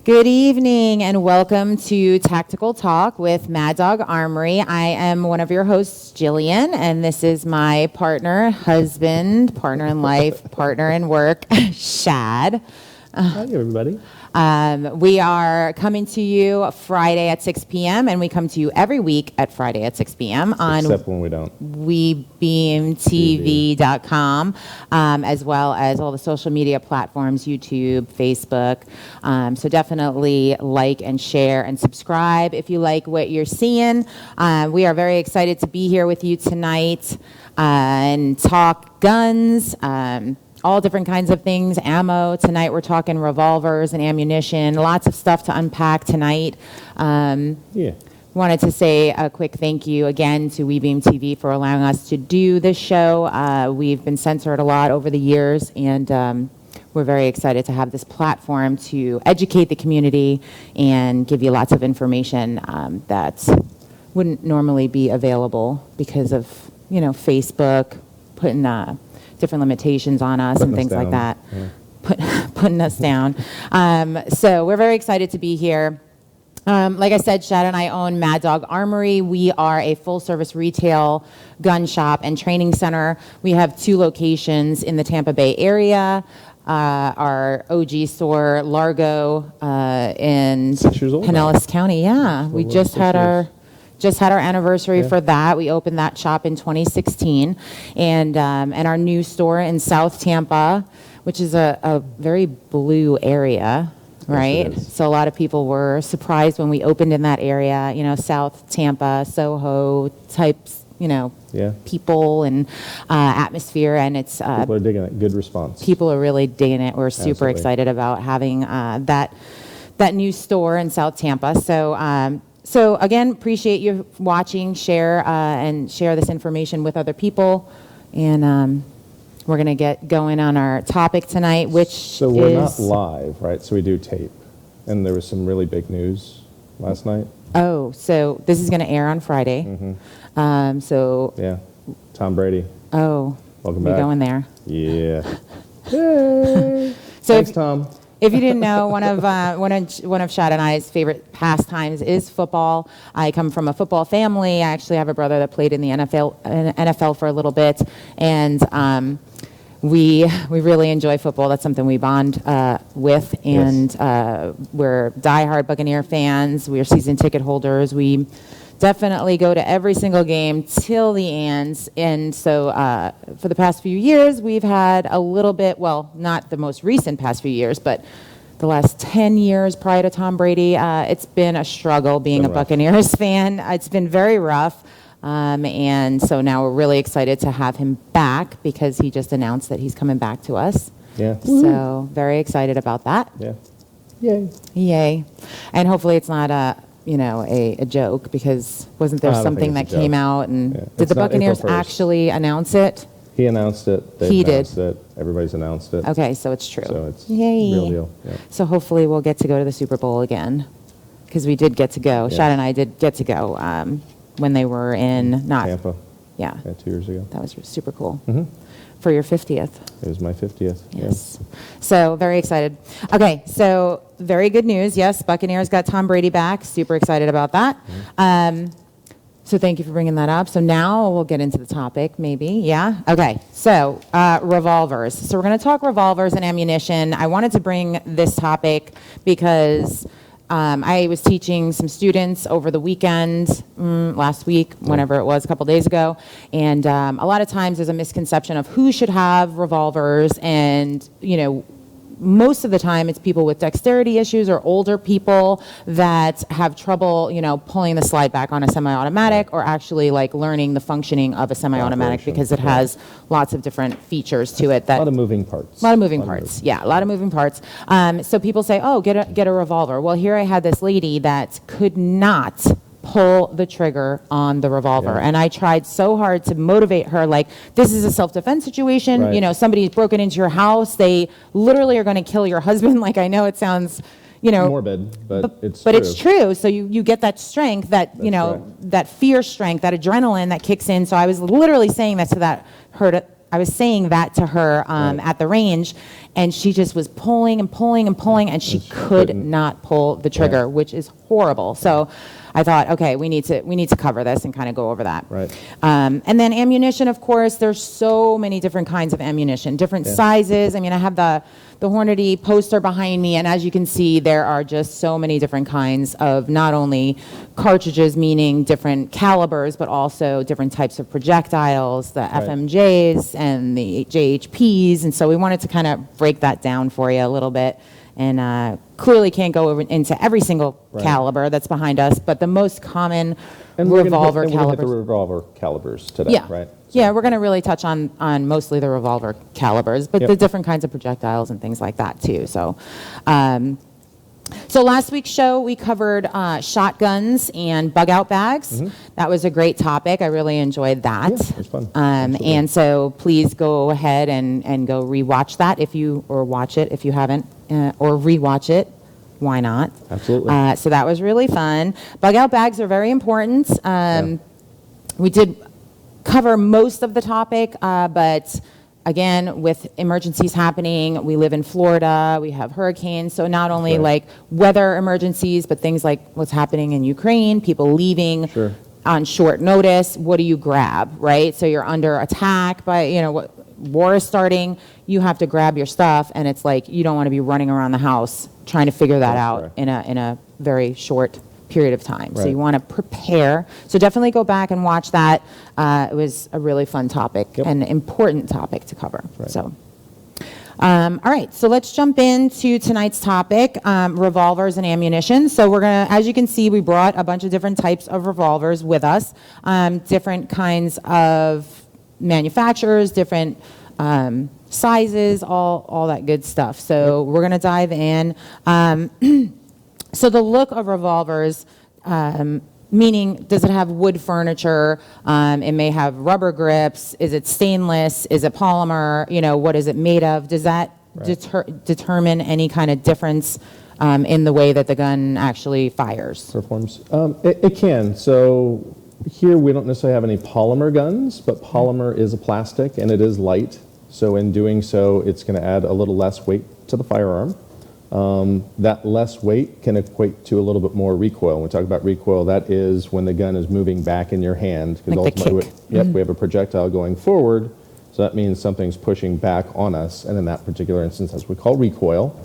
Good evening and welcome to Tactical Talk with Mad Dog Armory. I am one of your hosts, Jillian, and this is my partner, husband, partner in life, partner in work, Shad. Hi, everybody. We are coming to you Friday at 6 p.m. and we come to you every week at Friday at 6 p.m. on Except when we don't. WeBeamTV.com, as well as all the social media platforms, YouTube, Facebook. So definitely like and share and subscribe if you like what you're seeing. We are very excited to be here with you tonight and talk guns. All different kinds of things, ammo. Tonight we're talking revolvers and ammunition, lots of stuff to unpack tonight. Wanted to say a quick thank you again to WeBeam TV for allowing us to do this show. We've been censored a lot over the years, and we're very excited to have this platform to educate the community and give you lots of information that wouldn't normally be available because of, Facebook putting different limitations on us and things like that, putting us down. So we're very excited to be here. Like I said, Shad and I own Mad Dog Armory. We are a full-service retail gun shop and training center. We have 2 locations in the Tampa Bay area. Our OG store, Largo, in Pinellas County. Yeah, we just had our anniversary for that. We opened that shop in 2016, and our new store in South Tampa, which is a very blue area, right? Yes, so a lot of people were surprised when we opened in that area. South Tampa, Soho types, people and atmosphere, and it's people are digging it. Good response. People are really digging it. We're super excited about having that new store in South Tampa. So again, appreciate you watching, share this information with other people, and we're going to get going on our topic tonight, which So we're not live, right? So we do tape, and there was some really big news last night. Oh, so this is going to air on Friday. Yeah, Tom Brady. Oh, welcome back. We going there? Yeah. Yay. Thanks, Tom. If you didn't know, one of Shad and I's favorite pastimes is football. I come from a football family. I actually have a brother that played in the NFL for a little bit, and we really enjoy football. That's something we bond with, and we're diehard Buccaneer fans. We are season ticket holders. We definitely go to every single game till the end. And so for the past few years, we've had a little bit, well, not the most recent past few years, but the last 10 years prior to Tom Brady, it's been a struggle being a Buccaneers fan. It's been very rough. And so now we're really excited to have him back because he just announced that he's coming back to us. Yeah. So very excited about that. Yeah. Yay. Yay. And hopefully it's not a joke, because wasn't there something that came out, and did the Buccaneers actually announce it? He announced it. He announced did. it. Everybody's announced it. Okay, so it's true. So it's Yay. real deal. Yeah. So hopefully we'll get to go to the Super Bowl again, because we did get to go. Yeah. Shad and I did get to go when they were in Tampa. Yeah. 2 years ago. That was super cool. Mm-hmm. For your 50th. It was my 50th. Yes. So very excited. Okay, so very good news. Yes, Buccaneers got Tom Brady back. Super excited about that. So thank you for bringing that up. So now we'll get into the topic, maybe. Yeah? Okay. So revolvers. So we're going to talk revolvers and ammunition. I wanted to bring this topic because I was teaching some students over the weekend, last week, whenever it was, a couple days ago, and a lot of times there's a misconception of who should have revolvers, and most of the time it's people with dexterity issues or older people that have trouble, pulling the slide back on a semi-automatic, or actually learning the funcking of a semi-automatic, because it has lots of different features to it. A lot of moving parts. A lot of moving parts. Yeah, a lot of moving parts. So people say, oh, get a revolver. Well, here I had this lady that could not pull the trigger on the revolver. Yeah. And I tried so hard to motivate her, this is a self-defense situation. Right. Somebody's broken into your house. They literally are going to kill your husband. I know it sounds, morbid, but it's true. But it's true. So you get that strength, that, Right. that fear strength, that adrenaline that kicks in. So I was literally saying that to her. I was saying that to her Right. at the range, and she just was pulling and pulling and pulling, and she could not pull the trigger, which is horrible. So I thought, okay, we need to cover this and kind of go over that. Right. And then ammunition, of course, there's so many different kinds of ammunition, different sizes. I mean, I have the Hornady poster behind me, and as you can see, there are just so many different kinds of not only cartridges, meaning different calibers, but also different types of projectiles, the FMJs and the JHPs, and so we wanted to kind of break that down for you a little bit. And clearly can't go into every single caliber that's behind us, but the most common revolver calibers. We're going to hit the revolver calibers today, right? So. Yeah, we're going to really touch on mostly the revolver calibers, but the different kinds of projectiles and things like that too. So, so last week's show we covered shotguns and bug-out bags. That was a great topic. I really enjoyed that. Yeah, it was fun. And so please go ahead and go rewatch that or watch it if you haven't, or rewatch it. Why not? Absolutely. So that was really fun. Bug-out bags are very important. We did cover most of the topic, but again, with emergencies happening, we live in Florida, we have hurricanes, so not only like weather emergencies, but things like what's happening in Ukraine, people leaving on short notice. What do you grab, right? So you're under attack by, war is starting, you have to grab your stuff, and it's like you don't want to be running around the house trying to figure that out in a very short period of time. So you want to prepare. So definitely go back and watch that. It was a really fun topic and important topic to cover. So, all right, so let's jump into tonight's topic, revolvers and ammunition. So we're going to, as you can see, we brought a bunch of different types of revolvers with us, different kinds of manufacturers, different sizes, all that good stuff. So we're going to dive in. So the look of revolvers, meaning does it have wood furniture? It may have rubber grips. Is it stainless? Is it polymer? What is it made of? Does that determine any kind of difference in the way that the gun actually fires? Performs. It can. So here we don't necessarily have any polymer guns, but polymer is a plastic and it is light. So in doing so, it's going to add a little less weight to the firearm. That less weight can equate to a little bit more recoil. When we talk about recoil, that is when the gun is moving back in your hand. Like ultimately, we have a projectile going forward, so that means something's pushing back on us, and in that particular instance, that's what we call recoil.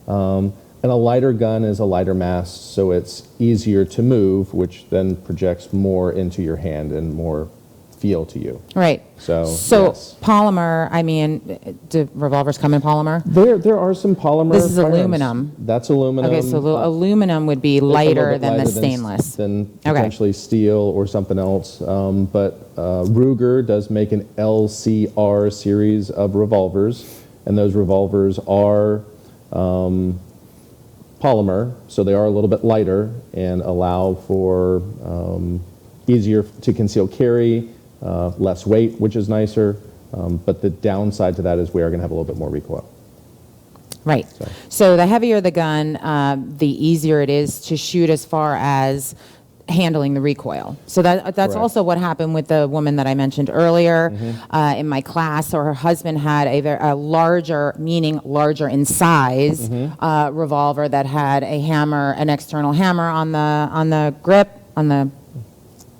And a lighter gun is a lighter mass, so it's easier to move, which then projects more into your hand and more feel to you. Right. So yes. Polymer, I mean, do revolvers come in polymer? There are some polymer. This is firearms. aluminum. That's aluminum. Okay, so aluminum would be lighter than the stainless. Than potentially steel or something else. But Ruger does make an LCR series of revolvers, and those revolvers are polymer, so they are a little bit lighter and allow for easier to conceal carry, less weight, which is nicer, but the downside to that is we are going to have a little bit more recoil. Right. So the heavier the gun, the easier it is to shoot as far as handling the recoil. So that's also what happened with the woman that I mentioned earlier in my class. So her husband had a larger, meaning larger in size, revolver that had a hammer, an external hammer on the grip, on the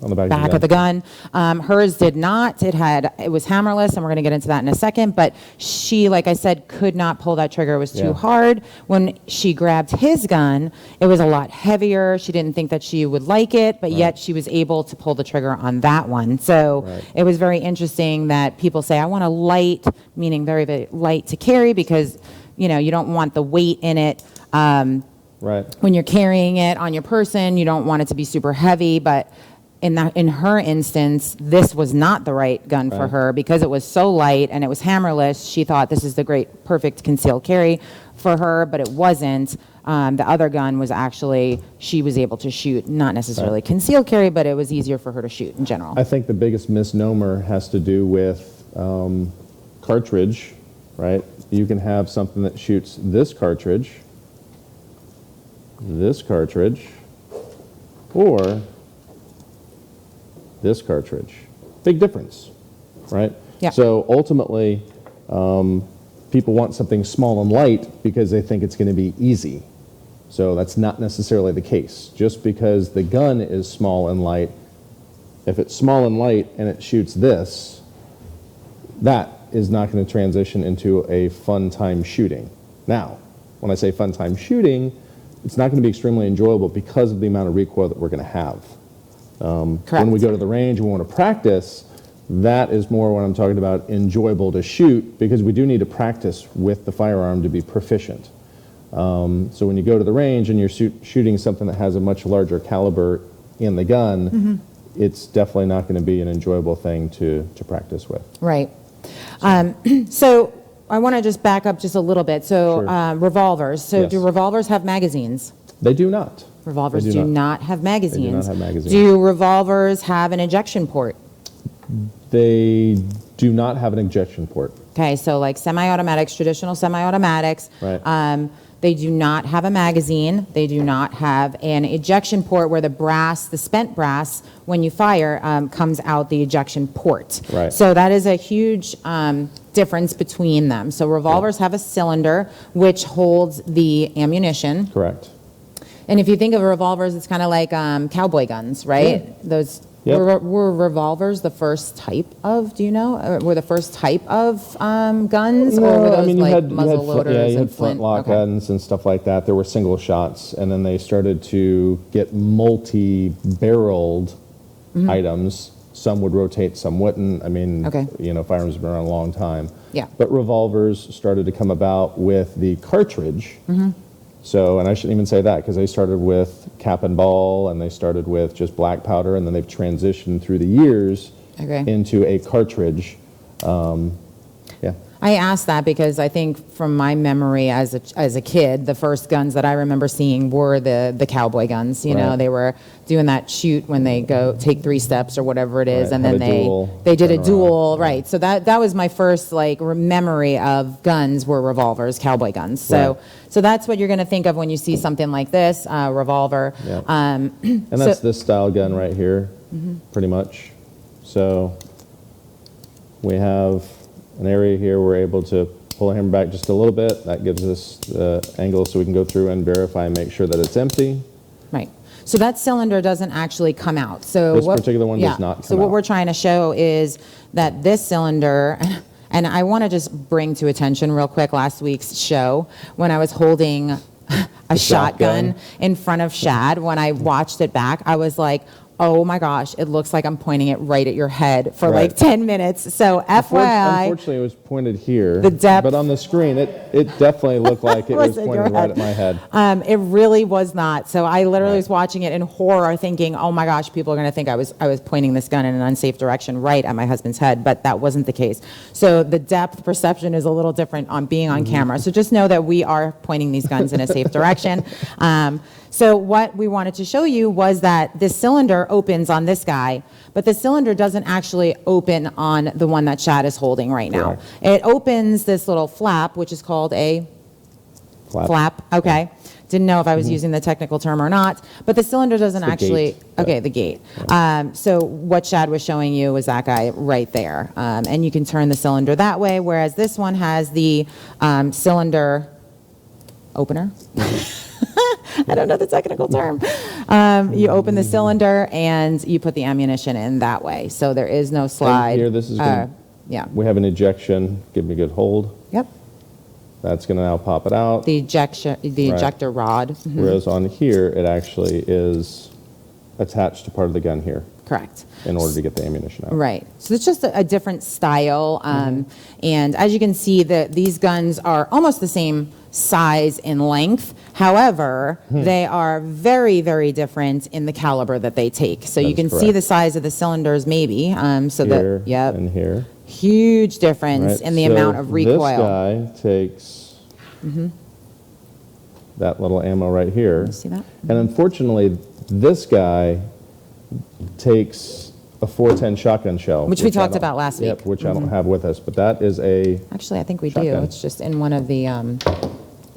back of the gun. Hers did not. It was hammerless, and we're going to get into that in a second. But she, like I said, could not pull that trigger. It was too hard. When she grabbed his gun, it was a lot heavier. She didn't think that she would like it, but yet she was able to pull the trigger on that one. So it was very interesting that people say, I want a light, meaning very, very light to carry, because you don't want the weight in it. When you're carrying it on your person, you don't want it to be super heavy, but in her instance, this was not the right gun for her because it was so light and it was hammerless. She thought this is the perfect concealed carry for her, but it wasn't. The other gun was actually, she was able to shoot, not necessarily concealed carry, but it was easier for her to shoot in general. I think the biggest misnomer has to do with cartridge, right? You can have something that shoots this cartridge, or this cartridge. Big difference, right? Yeah. So ultimately, people want something small and light because they think it's going to be easy. So that's not necessarily the case. Just because the gun is small and light, if it's small and light and it shoots this, that is not going to transition into a fun time shooting. Now, when I say fun time shooting, it's not going to be extremely enjoyable because of the amount of recoil that we're going to have. Correct. When we go to the range and we want to practice, that is more what I'm talking about, enjoyable to shoot, because we do need to practice with the firearm to be proficient. So when you go to the range and you're shooting something that has a much larger caliber in the gun, it's definitely not going to be an enjoyable thing to practice with. Right. So I want to just back up just a little bit. So Sure. Revolvers. So Yes. do revolvers have magazines? They do not. Revolvers They do not have magazines. They do not have magazines. Do revolvers have an ejection port? They do not have an ejection port. Okay, so like semi-automatics, traditional semi-automatics, Right. they do not have a magazine. They do not have an ejection port where the brass, the spent brass, when you fire, comes out the ejection port. Right. So that is a huge difference between them. So revolvers have a cylinder which holds the ammunition. Correct. And if you think of revolvers, it's kind of like cowboy guns, right? Yeah. Those Yep. were revolvers the first type of? Do you know? Were the first type of guns, or were those like muzzle loaders you and had flintlock Okay. guns and stuff like that. There were single shots, and then they started to get multi-barreled items. Some would rotate, some wouldn't. I mean, Okay. firearms have been around a long time. Yeah. But revolvers started to come about with the cartridge. So, and I shouldn't even say that, because they started with cap and ball, and they started with just black powder, and then they've transitioned through the years Okay. into a cartridge. Yeah. I asked that because I think from my memory as a kid, the first guns that I remember seeing were the cowboy guns. You know, Right. they were doing that shoot when they go take 3 steps or whatever it is, Right, and have then a duel, they did a turn around. duel, Yeah. right? So that was my first like memory of guns were revolvers, cowboy guns. So Right. so that's what you're going to think of when you see something like this revolver. Yeah. Um, And that's this style gun right here, pretty much. So we have an area here we're able to pull the hammer back just a little bit. That gives us the angle so we can go through and verify and make sure that it's empty. Right. So that cylinder doesn't actually come out. So This particular one does not So come what out. we're trying to show is that this cylinder, and I want to just bring to attention real quick last week's show when I was holding a shotgun in front of Shad. When I watched it back, I was like, oh my gosh, it looks like I'm pointing it right at your head for Right. like 10 minutes. So FYI, Unfortunately, it was pointed here. The depth- But on the screen, it definitely looked like it was Was at your pointed right head. at my head. it really was not. So I literally Right. was watching it in horror, thinking, "Oh my gosh, people are going to think I was pointing this gun in an unsafe direction right at my husband's head." But that wasn't the case. So the depth perception is a little different on being on camera. So just know that we are pointing these guns in a safe direction. So what we wanted to show you was that this cylinder opens on this guy, but the cylinder doesn't actually open on the one that Shad is holding right now. Correct. It opens this little flap, which is called a flap. Okay. Didn't know if I was using the technical term or not, but the cylinder doesn't the actually. gate. Okay, the gate. So what Shad was showing you was that guy right there, and you can turn the cylinder that way. Whereas this one has the cylinder opener. I don't know the technical term. You open the cylinder and you put the ammunition in that way. So there is no slide. here, this is gonna- yeah. We have an ejection. Give me a good hold. Yep. That's going to now pop it out. The ejector rod. Mhm. Whereas on here, it actually is attached to part of the gun here Correct. in order to get the ammunition out. Right. So it's just a different style. And as you can see, these guns are almost the same size and length. However, they are very, very different in the caliber that they take. So you is can see correct. the size of the cylinders maybe. So Here that, yep, and here. huge difference Right, in the so amount of recoil. This guy takes that little ammo right here. You see that? And unfortunately, this guy takes a 410 shotgun shell. Which we I talked don't- about last Yep, week. which I don't have with us, but that is a Actually, I think we do. Shotgun. It's just in one of the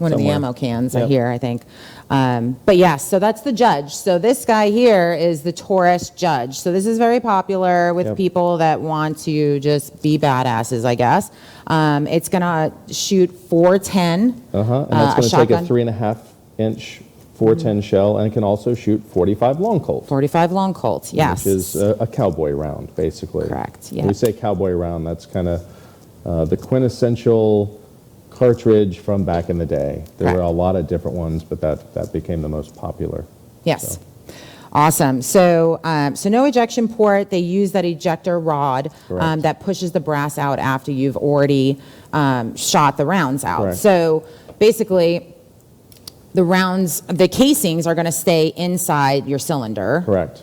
One of the somewhere. ammo cans I Yep. hear, I think. But yes, so that's the judge. So this guy here is the Taurus judge. So this is very popular with Yep. people that want to just be badasses, I guess. It's going to shoot 410. And that's going to take a shotgun. 3.5-inch 410 shell, and it can also shoot 45 long Colt, 45 long Colt, yes. which is a cowboy round, basically. Correct, When yeah. we say cowboy round, that's kind of the quintessential cartridge from back in the day. There were Correct. a lot of different ones, but that became the most popular. Yes. So. Awesome. So, so no ejection port. They use that ejector rod Correct. that pushes the brass out after you've already shot the rounds out. Correct. So basically, the rounds, the casings are going to stay inside your cylinder. Correct.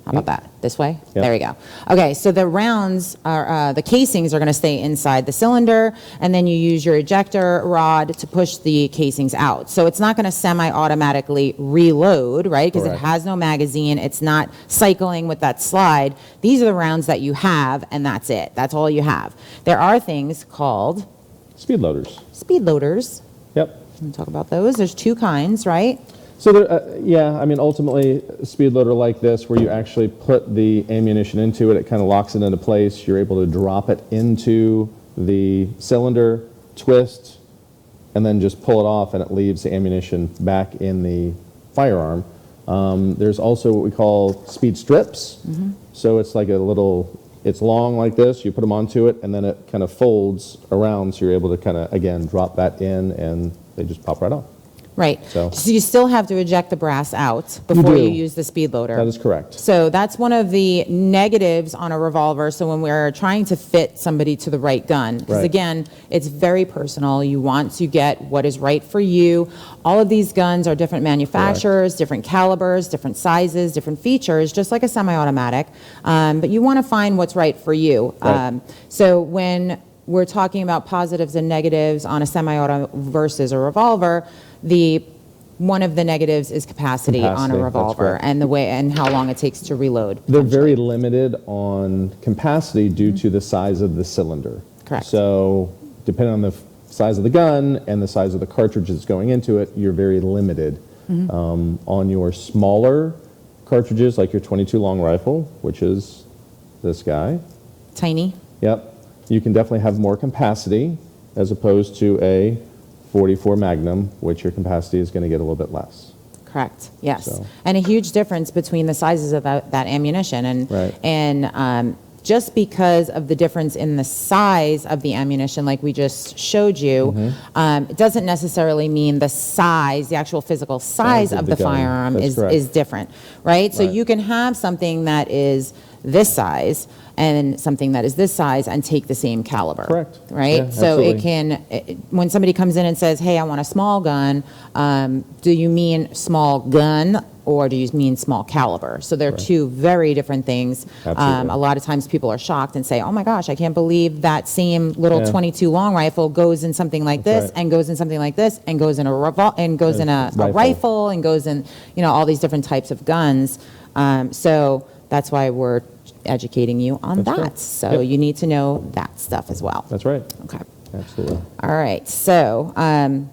How about that? This way? Yep. There we go. Okay, so the rounds are, the casings are going to stay inside the cylinder, and then you use your ejector rod to push the casings out. So it's not going to semi-automatically reload, right? Because it Correct. has no magazine. It's not cycling with that slide. These are the rounds that you have, and that's it. That's all you have. There are things called Speed loaders. speed loaders. Yep. We'll talk about those. There's two kinds, right? So there, yeah, I mean, ultimately, a speed loader like this, where you actually put the ammunition into it, it kind of locks it into place. You're able to drop it into the cylinder, twist, and then just pull it off, and it leaves the ammunition back in the firearm. There's also what we call speed strips. So it's like a little, it's long like this. You put them onto it, and then it kind of folds around, so you're able to kind of, again, drop that in, and they just pop right off. Right. So- you still have to eject the brass out before do. you use the speed loader. That is correct. So that's one of the negatives on a revolver. So when we're trying to fit somebody to the right gun, because Right. again, it's very personal. You want to get what is right for you. All of these guns are different manufacturers, different calibers, different sizes, different features, just like a semi-automatic. But you want to find what's right for you. Right. So when we're talking about positives and negatives on a semi-auto versus a revolver, one of the negatives is capacity on Capacity, a that's revolver correct. and the way and how long it takes to reload. They're very limited on capacity due to the size of the cylinder. Correct. So depending on the size of the gun and the size of the cartridge that's going into it, you're very limited. On your smaller cartridges, like your 22 long rifle, which is this guy, Tiny. yep, you can definitely have more capacity as opposed to a 44 Magnum, which your capacity is going to get a little bit less. Correct. Yes. So- And a huge difference between the sizes of that ammunition Right. and just because of the difference in the size of the ammunition, like we just showed you, Mm-hmm. it doesn't necessarily mean the size, the actual physical size of the gun. firearm That's correct. is different, right? So Right. you can have something that is this size and something that is this size and take the same caliber. Correct. Right? Yeah, so it absolutely. can, when somebody comes in and says, hey, I want a small gun, do you mean small gun or do you mean small caliber? So they're two very different things. Absolutely. A lot of times people are shocked and say, oh my gosh, I can't believe that same little Yeah. 22 long rifle goes in something like That's this right. and goes in something like this and goes in a goes in a Rifle. rifle and goes in, all these different types of guns. So that's why we're educating you on That's that. right. So Yep. you need to know that stuff as well. That's right. Okay. Absolutely. All right, so I'll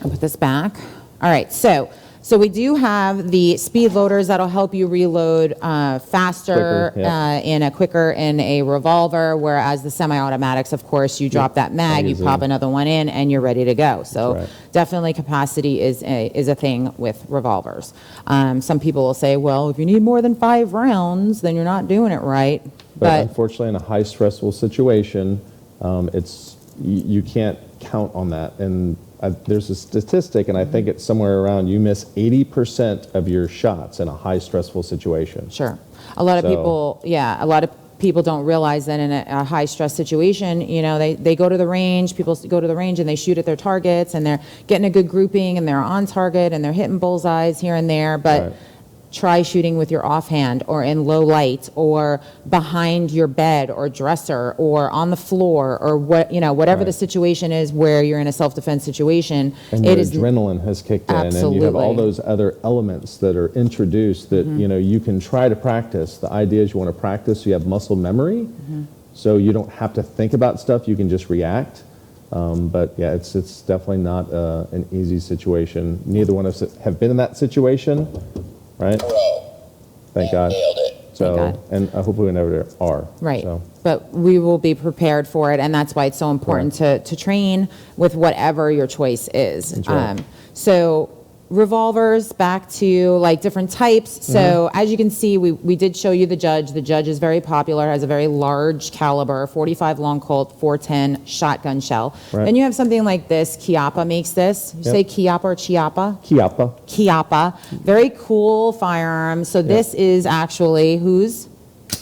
put this back. All right, so we do have the speed loaders that'll help you reload faster, Quicker, yeah. quicker in a revolver, whereas the semi-automatics, of course, you drop that mag, you Magazine. pop another one in, and you're ready to go. So That's right. definitely capacity is a thing with revolvers. Some people will say, well, if you need more than 5 rounds, then you're not doing it right. But unfortunately, in a high stressful situation, you can't count on that. And there's a statistic, and I think it's somewhere around you miss 80% of your shots in a high stressful situation. Sure. A lot of So- people don't realize that in a high stress situation, they go to the range, people go to the range and they shoot at their targets and they're getting a good grouping and they're on target and they're hitting bullseyes here and there, but Right. try shooting with your offhand or in low light or behind your bed or dresser or on the floor or whatever the Right. situation is where you're in a self-defense situation. And your adrenaline has kicked in, and you have all Absolutely. those other elements that are introduced that you can try to practice. The idea is you want to practice so you have muscle memory, so you don't have to think about stuff. You can just react. But yeah, it's definitely not an easy situation. Neither one of us have been in that situation, right? Thank God. Nailed it. So, Thank God. and hopefully we never are. Right. So. But we will be prepared for it, and that's why it's so important to train with whatever your choice is. That's right. So revolvers, back to like different types. So as you can see, we did show you the Judge. The Judge is very popular, has a very large caliber, 45 long Colt, 410 shotgun shell. Right. Then you have something like this. Chiappa makes this. You say Chiappa or Chiappa? Chiappa. Chiappa. Very cool firearm. So this is actually whose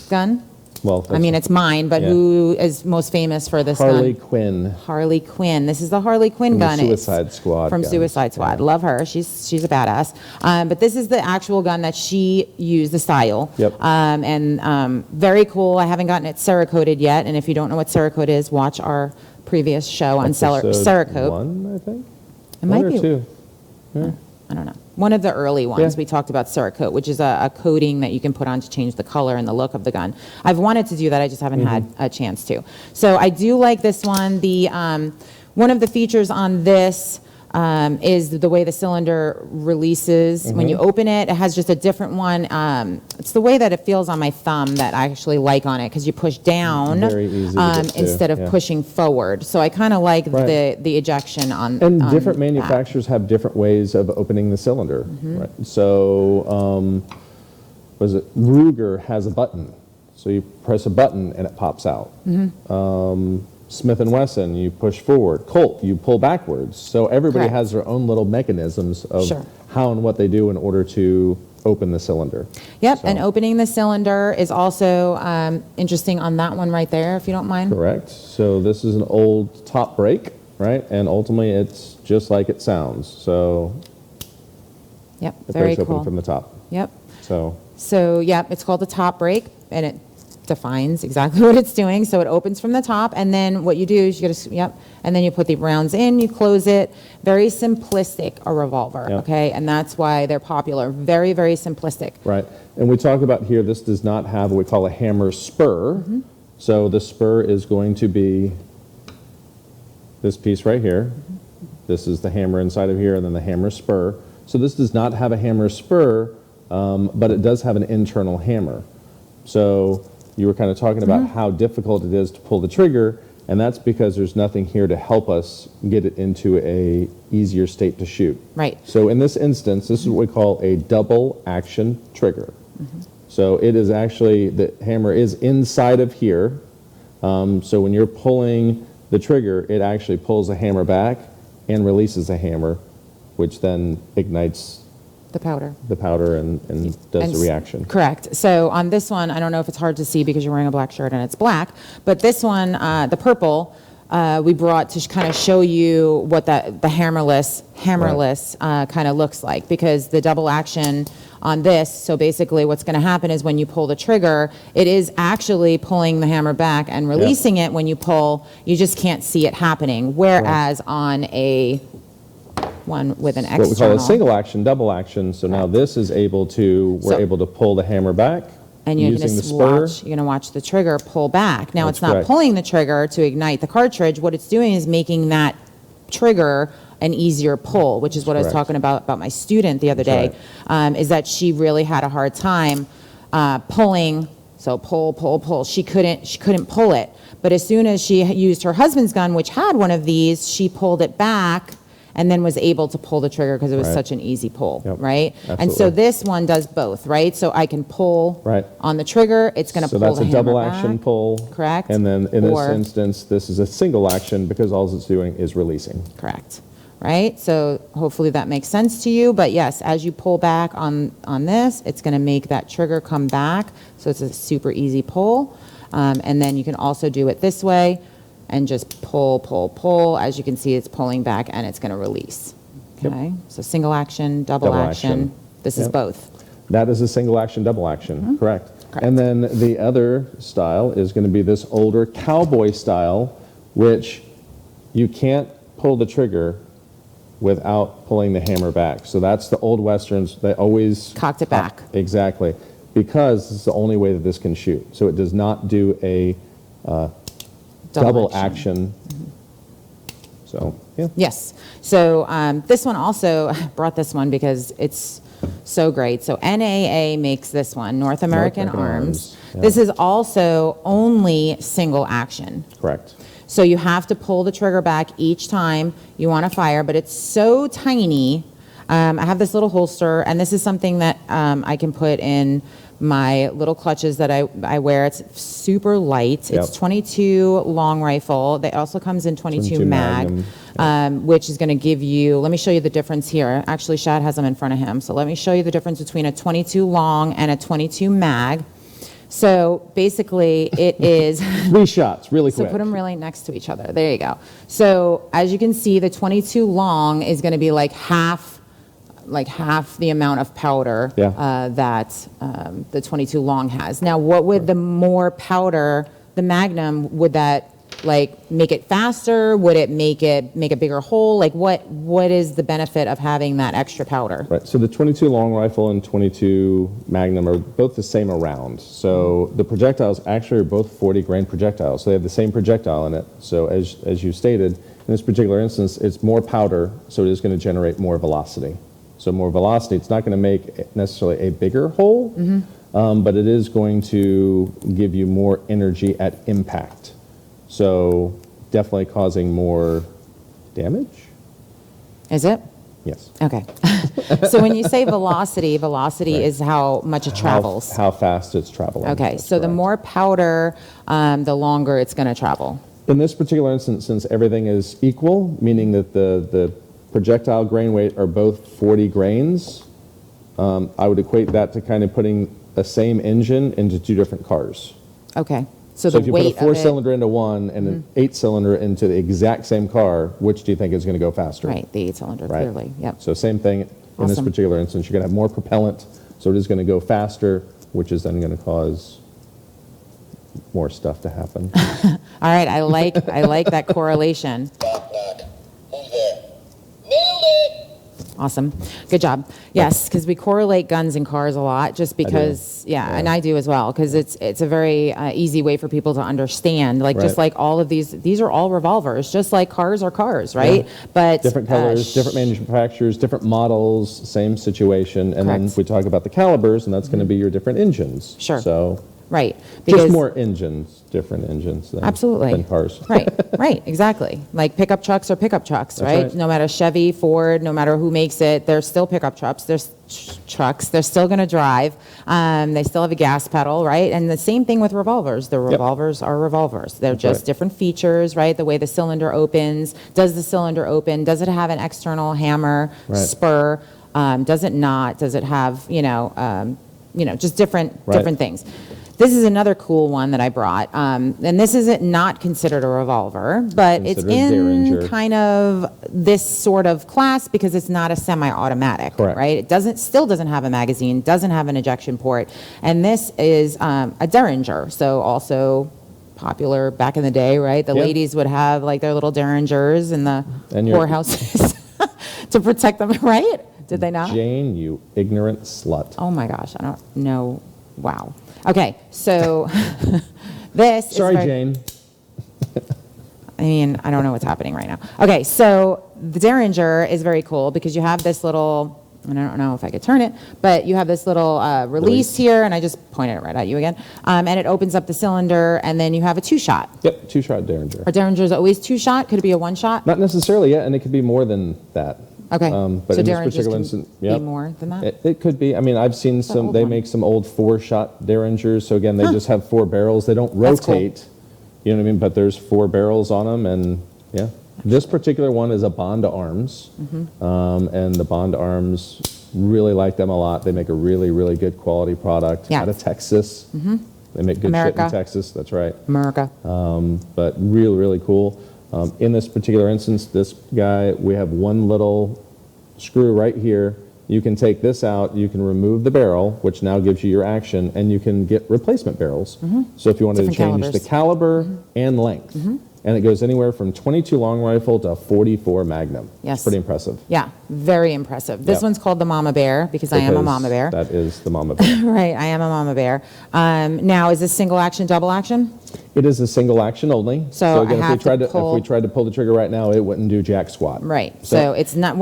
gun? Well, I mean, it's mine, but Yeah. who is most famous for this Harley gun? Quinn. Harley Quinn. This is the Harley Quinn From the gun. It's Suicide Squad From gun. Suicide Squad. Yeah. Love her. She's a badass. But this is the actual gun that she used, the style. Yep. Very cool. I haven't gotten it Cerakoted yet. And if you don't know what Cerakote is, watch our previous show on Episode Cerakote. 1, I think. It might One or be. 2. Yeah. I don't know. One of the early ones, Yeah. we talked about Cerakote, which is a coating that you can put on to change the color and the look of the gun. I've wanted to do that, I just haven't had a chance to. So I do like this one. One of the features on this is the way the cylinder releases. When you open it, it has just a different one. It's the way that it feels on my thumb that I actually like on it, because you push down Very easy to get to, instead of yeah. pushing forward. So I kind of like Right. the ejection on And on different that. manufacturers have different ways of opening the cylinder. Right? So, was it Ruger has a button. So you press a button and it pops out. Smith & Wesson, you push forward. Colt, you pull backwards. So everybody Correct. has their own little mechanisms of Sure. how and what they do in order to open the cylinder. Yep, So- and opening the cylinder is also interesting on that one right there, if you don't mind. Correct. So this is an old top brake, right? And ultimately it's just like it sounds. So Yep, it very breaks open cool. from the top. Yep. So Yeah, it's called the top brake, and it defines exactly what it's doing. So it opens from the top, and then what you do is you gotta, and then you put the rounds in, you close it. Very simplistic, a revolver, Yep. okay? And that's why they're popular. Very, very simplistic. right. And we talk about here, this does not have what we call a hammer spur. So the spur is going to be this piece right here. This is the hammer inside of here, and then the hammer spur. So this does not have a hammer spur, but it does have an internal hammer. So you were kind of talking about how difficult it is to pull the trigger, and that's because there's nothing here to help us get it into a easier state to shoot. Right. So in this instance, this is what we call a double action trigger. So it is actually, the hammer is inside of here. So when you're pulling the trigger, it actually pulls the hammer back and releases the hammer, which then ignites The powder. the powder and does And the reaction. Correct. So on this one, I don't know if it's hard to see because you're wearing a black shirt and it's black, but this one, the purple, we brought to kind of show you what the hammerless kind of looks like, because the double action on this, so basically what's going to happen is when you pull the trigger, it is actually pulling the hammer back and releasing it when you pull. You just can't see it happening. Whereas on a one with an external. What we call a single action, double action. So now this is able to, we're So- able to pull the hammer back And you're using going the to spur. watch. You're going to watch the trigger pull back. Now That's it's not correct. pulling the trigger to ignite the cartridge. What it's doing is making that trigger an easier pull, which is what I was Correct. talking about my student the other That's day. Is that she really had a hard time pulling. So pull. She couldn't pull it. But as soon as she used her husband's gun, which had one of these, she pulled it back and then was able to pull the trigger because it was Right. such an easy pull, Yep. right? And so Absolutely. this one does both, right? So I can pull Right. on the trigger, it's going to So pull that's the a hammer double back. action pull. Correct. And then in this Or- instance, this is a single action because all it's doing is releasing. Correct. Right? So hopefully that makes sense to you. But yes, as you pull back on this, it's going to make that trigger come back. So it's a super easy pull. And then you can also do it this way and just pull. As you can see, it's pulling back and it's going to release. Yep. Okay? So single action, double action. This is Yep. both. That is a single action, double action, correct. Correct. And then the other style is going to be this older cowboy style, which you can't pull the trigger without pulling the hammer back. So that's the old Westerns, they always... Cocked it back. Exactly, because it's the only way that this can shoot. So it does not do a double action So, yeah. Yes. So this one also, I brought this one because it's so great. So NAA makes this one, North American Arms. Yeah. This is also only single action. Correct. So you have to pull the trigger back each time you want to fire, but it's so tiny. I have this little holster, and this is something that I can put in my little clutches that I wear. It's super light. Yep. It's 22 long rifle. It also comes in 22 mag, Magnum. which is going to give you, let me show you the difference here. Actually, Shad has them in front of him. So let me show you the difference between a 22 long and a 22 mag. So basically it is 3 shots, really so quick. put them really next to each other. There you go. So as you can see, the 22 long is going to be like half the amount of powder that the 22 long has. Now, what would the more powder, the Magnum, would that like make it faster? Would it make a bigger hole? Like what is the benefit of having that extra powder? Right. So the 22 long rifle and 22 Magnum are both the same around. So the projectiles actually are both 40 grain projectiles. So they have the same projectile in it. So as you stated, in this particular instance, it's more powder, so it is going to generate more velocity. So more velocity, it's not going to make necessarily a bigger hole, but it is going to give you more energy at impact. So definitely causing more damage? Is it? Yes. Okay. So when you say velocity Right. is how much it travels. How fast it's traveling. Okay, That's so the correct. more powder, the longer it's going to travel. In this particular instance, since everything is equal, meaning that the projectile grain weight are both 40 grains, I would equate that to kind of putting the same engine into 2 different cars. Okay. So So the if you put weight a 4-cylinder of into one and an 8-cylinder into the exact same car, which do you think is going to go faster? it, right, the 8-cylinder, Right. clearly, yep. So same thing in this Awesome. particular instance. You're going to have more propellant, so it is going to go faster, which is then going to cause more stuff to happen. All right, I like that correlation. Knock, knock. Who's there? Nailed it! Awesome. Good job. Yes, because we correlate guns and cars a lot just because, and I do as well, because it's a very easy way for people to understand. Like, just Right. like all of these are all revolvers, just like cars are cars, right? Yeah. But Different colors, different manufacturers, different models, same situation. And then Correct. we talk about the calibers, and that's going to be your different engines. Sure. So right. just more engines, different engines than cars. Right, exactly. Like pickup trucks are pickup trucks, That's right? right. No matter Chevy, Ford, no matter who makes it, they're still pickup trucks. They're trucks. They're still going to drive. They still have a gas pedal, right? And the same thing with revolvers. The revolvers are revolvers. They're That's just right. different features, right? The way the cylinder opens. Does the cylinder open? Does it have an external hammer, Right. spur? Does it not? Does it have, just different Right. things. This is another cool one that I brought, and this is not considered a revolver, but it's Considered a in Derringer. kind of this sort of class because it's not a semi-automatic, Correct. right? It still doesn't have a magazine, doesn't have an ejection port, and this is a Derringer, so also popular back in the day, right? The Yeah. ladies would have like their little Derringers in the And your- whorehouses to protect them, right? Did they not? Jane, you ignorant slut. Oh my gosh, I don't know. Wow. Okay, so this Sorry, is Jane. I mean, I don't know what's happening right now. Okay, so the Derringer is very cool because you have this little, and I don't know if I could turn it, but you have this little release here, and I just pointed it right at you again, and it opens up the cylinder, and then you have a 2-shot. Yep, 2-shot Derringer. Are Derringers always 2-shot? Could it be a 1-shot? Not necessarily yet, and it could be more than that. Okay, But so in this Derringers particular can instance, be yep. more than that? It could be. I mean, I've seen some, old they one. make some old 4-shot Derringers. So again, they just have 4 barrels. They don't That's cool. rotate. You know what I mean? But there's 4 barrels on them, and yeah. This particular one is a Bond Arms, and the Bond Arms really like them a lot. They make a really, really good quality product Yeah. out of Texas. They make good shit America. in Texas. That's right. America. But really, really cool. In this particular instance, this guy, we have one little screw right here. You can take this out, you can remove the barrel, which now gives you your action, and you can get replacement barrels. So if you wanted Different to change calibers. the caliber and length, And it goes anywhere from 22 long rifle to 44 Magnum. Yes. It's pretty impressive. Yeah, very impressive. This Yeah. one's called the Mama Bear because I am a Because Mama Bear. That is the Mama Bear. Right, I am a Mama Bear. Now, is this single action, double action? It is a single action only. So again, I have if we tried to to pull- if we tried to pull the trigger right now, it wouldn't do jack squat. Right. So it's not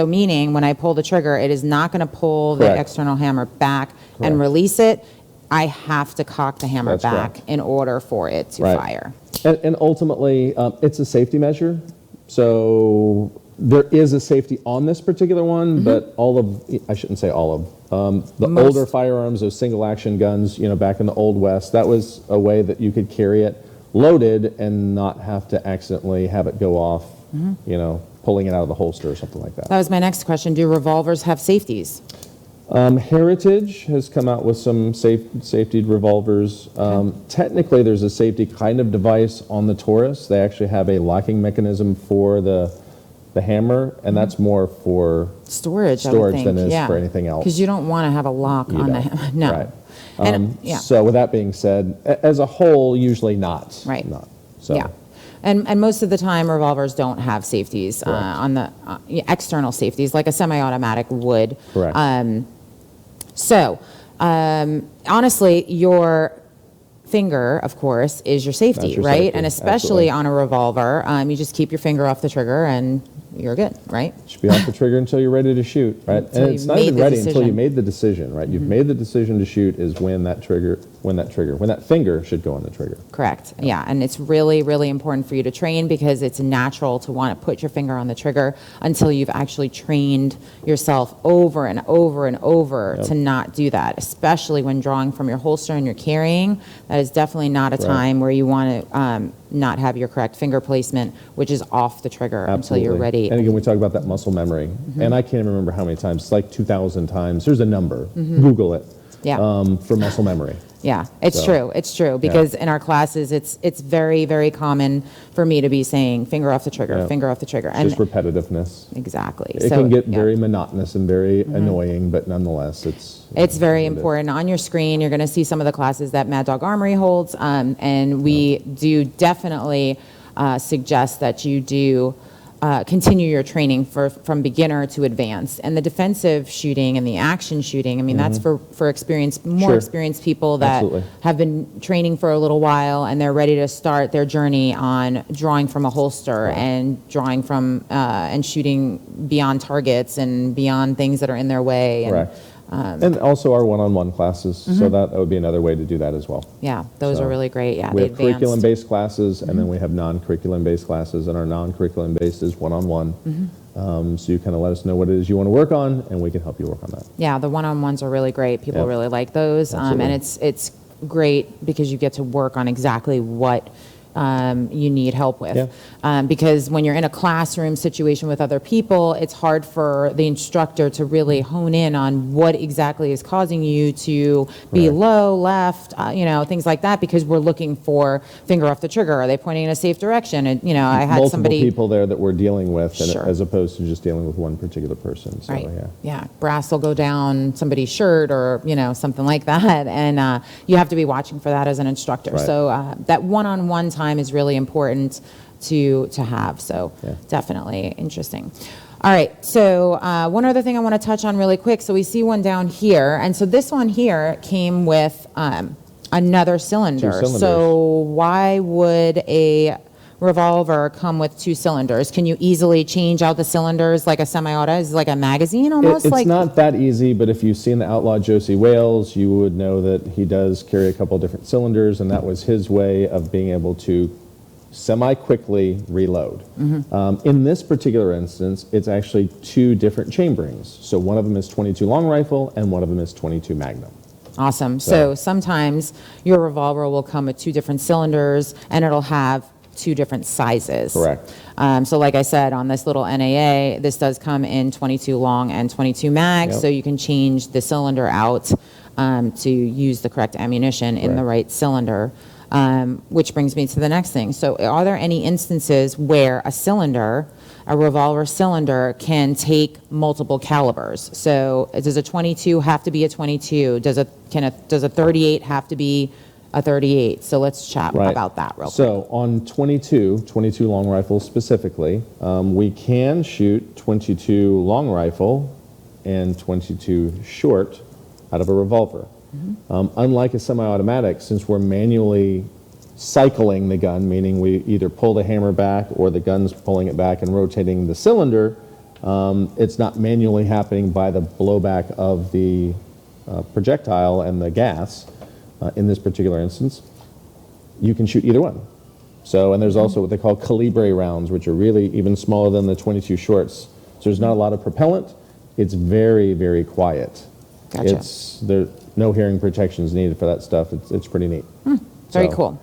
meaning when I pull the trigger, it is not going to pull the Correct. external hammer back and Correct. release it. I have to cock the hammer That's back correct. in order for it to Right. fire. And ultimately, it's a safety measure. So there is a safety on this particular one, but I shouldn't say all of, the Most. older firearms, those single action guns, back in the Old West, that was a way that you could carry it loaded and not have to accidentally have it go off, pulling it out of the holster or something like that. That was my next question. Do revolvers have safeties? Heritage has come out with some safety revolvers. Technically, there's a safety kind of device on the Taurus. They actually have a locking mechanism for the hammer, and that's more for Storage, I would storage think. than it is yeah. for anything else. Because you don't want to have a lock You on the don't. hammer. No. Right. And, yeah. So with that being said, as a whole, usually not. Right. Not. So. Yeah. And most of the time, revolvers don't have safeties Correct. on the external safeties, like a semi-automatic would. Correct. Honestly, your finger, of course, is your safety, That's your right? safety, And especially absolutely. on a revolver, you just keep your finger off the trigger and you're good, right? Should be off the trigger until you're ready to shoot, right? Until And it's you've not made even the ready until you decision. made the decision, right? You've made the decision to shoot is when that finger should go on the trigger. Correct. Yeah, and it's really, really important for you to train because it's natural to want to put your finger on the trigger until you've actually trained yourself over and over and over Yep. to not do that, especially when drawing from your holster and you're carrying. That is definitely not a Right. time where you want to not have your correct finger placement, which is off the trigger until you're Absolutely. ready. And again, we talk about that muscle memory, and I can't even remember how many times. It's like 2,000 times. There's a number. Google it. Yeah. For muscle memory. Yeah, it's So, true. It's true because in our classes, it's very, very common for me to be saying finger off the trigger, Yeah. finger off the trigger, It's and just repetitiveness. exactly. It So, can get yeah. very monotonous and very annoying, but nonetheless, It's very what it is. important. On your screen, you're going to see some of the classes that Mad Dog Armory holds, and we do definitely suggest that you do continue your training from beginner to advanced. And the defensive shooting and the action shooting, I mean, that's for more Sure. experienced people that Absolutely. have been training for a little while and they're ready to start their journey on drawing from a holster and drawing from and shooting beyond targets and beyond things that are in their way. And, Correct. And also our one-on-one classes, so that would be another way to do that as well. Yeah, those So, are really great. Yeah, We the have advanced. curriculum-based classes, and then we have non-curriculum-based classes, and our non-curriculum-based is one-on-one. So you kind of let us know what it is you want to work on, and we can help you work on that. Yeah, the one-on-ones are really great. People Yep. really like those, and Absolutely. it's great because you get to work on exactly what you need help with. Yeah. Because when you're in a classroom situation with other people, it's hard for the instructor to really hone in on what exactly is causing you to be Right. low, left, things like that, because we're looking for finger off the trigger. Are they pointing in a safe direction? And, I had Multiple somebody. people there that we're dealing with, and Sure. as opposed to just dealing with one particular person. So, Right. yeah. Yeah. Brass will go down somebody's shirt or, something like that. And you have to be watching for that as an instructor. Right. So that one-on-one time is really important to have. So Yeah. definitely interesting. All right. So one other thing I want to touch on really quick. So we see one down here. And so this one here came with another cylinder. Two cylinders. So why would a revolver come with two cylinders? Can you easily change out the cylinders like a semi-auto? Is it like a magazine almost? It's like not that easy, but if you've seen the outlaw Josie Wales, you would know that he does carry a couple different cylinders, and that was his way of being able to semi-quickly reload. In this particular instance, it's actually two different chamberings. So one of them is 22 long rifle, and one of them is 22 Magnum. Awesome. So sometimes your revolver will come with two different cylinders and it'll have two different sizes. Correct. So like I said, on this little NAA, this does come in 22 long and 22 mag, Yep. so you can change the cylinder out to use the correct ammunition in the Correct. right cylinder. Which brings me to the next thing. So are there any instances where a revolver cylinder can take multiple calibers? So does a 22 have to be a 22? Does a 38 have to be a 38. So let's chat Right. about that real quick. So on 22 long rifles specifically, we can shoot 22 long rifle and 22 short out of a revolver. Unlike a semi-automatic, since we're manually cycling the gun, meaning we either pull the hammer back or the gun's pulling it back and rotating the cylinder, it's not manually happening by the blowback of the projectile and the gas. In this particular instance, you can shoot either one. So, and there's also what they call calibre rounds, which are really even smaller than the 22 shorts. So there's not a lot of propellant. It's very, very quiet. Gotcha. There no hearing protections needed for that stuff. It's pretty neat. Very So- cool.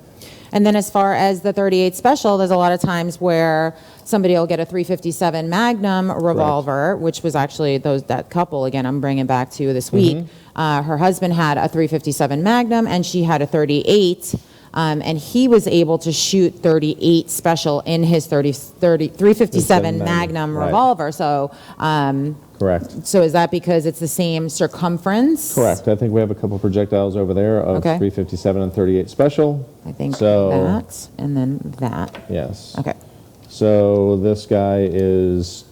And then as far as the 38 Special, there's a lot of times where somebody will get a 357 Magnum revolver, which was actually that couple, again, I'm bringing back to this week. Her husband had a 357 Magnum and she had a 38. And he was able to shoot 38 Special in his 357 Magnum right. revolver. So, Correct. so is that because it's the same circumference? Correct. I think we have a couple projectiles over there of Okay. 357 and 38 special. I think So- that, and then that. Yes. Okay. So this guy is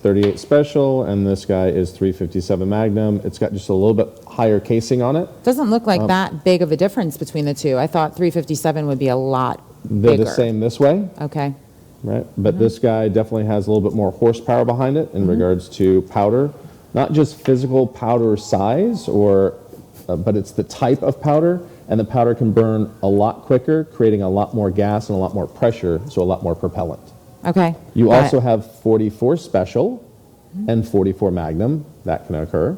38 special, and this guy is 357 Magnum. It's got just a little bit higher casing on it. Doesn't look like that big of a difference between the two. I thought 357 would be a lot They're bigger. the same this way, Okay. right? But this guy definitely has a little bit more horsepower behind it in regards to powder. Not just physical powder size, but it's the type of powder, and the powder can burn a lot quicker, creating a lot more gas and a lot more pressure, so a lot more propellant. Okay. You Got also it. have 44 Special and 44 Magnum. That can occur.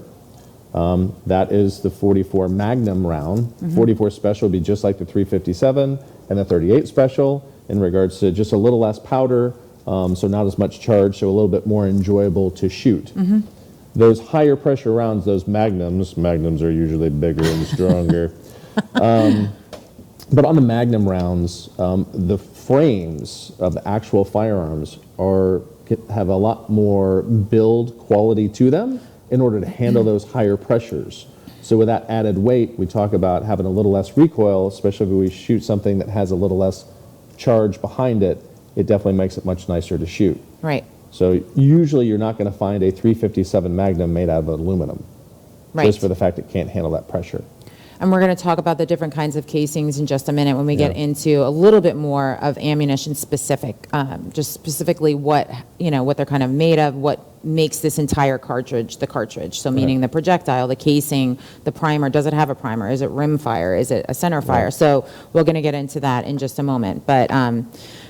That is the 44 Magnum round. 44 Special would be just like the 357 and the 38 Special in regards to just a little less powder, so not as much charge, so a little bit more enjoyable to shoot. Those higher pressure rounds, those Magnums are usually bigger and stronger. But on the Magnum rounds, the frames of the actual firearms have a lot more build quality to them in order to handle those higher pressures. So with that added weight, we talk about having a little less recoil, especially if we shoot something that has a little less charge behind it. It definitely makes it much nicer to shoot. Right. So usually you're not going to find a 357 Magnum made out of aluminum, Right. just for the fact it can't handle that pressure. And we're going to talk about the different kinds of casings in just a minute when we get Yeah. into a little bit more of ammunition specific, just specifically what they're kind of made of, what makes this entire cartridge the cartridge. So meaning the projectile, the casing, the primer. Does it have a primer? Is it rim fire? Is it a center fire? So we're going to get into that in just a moment.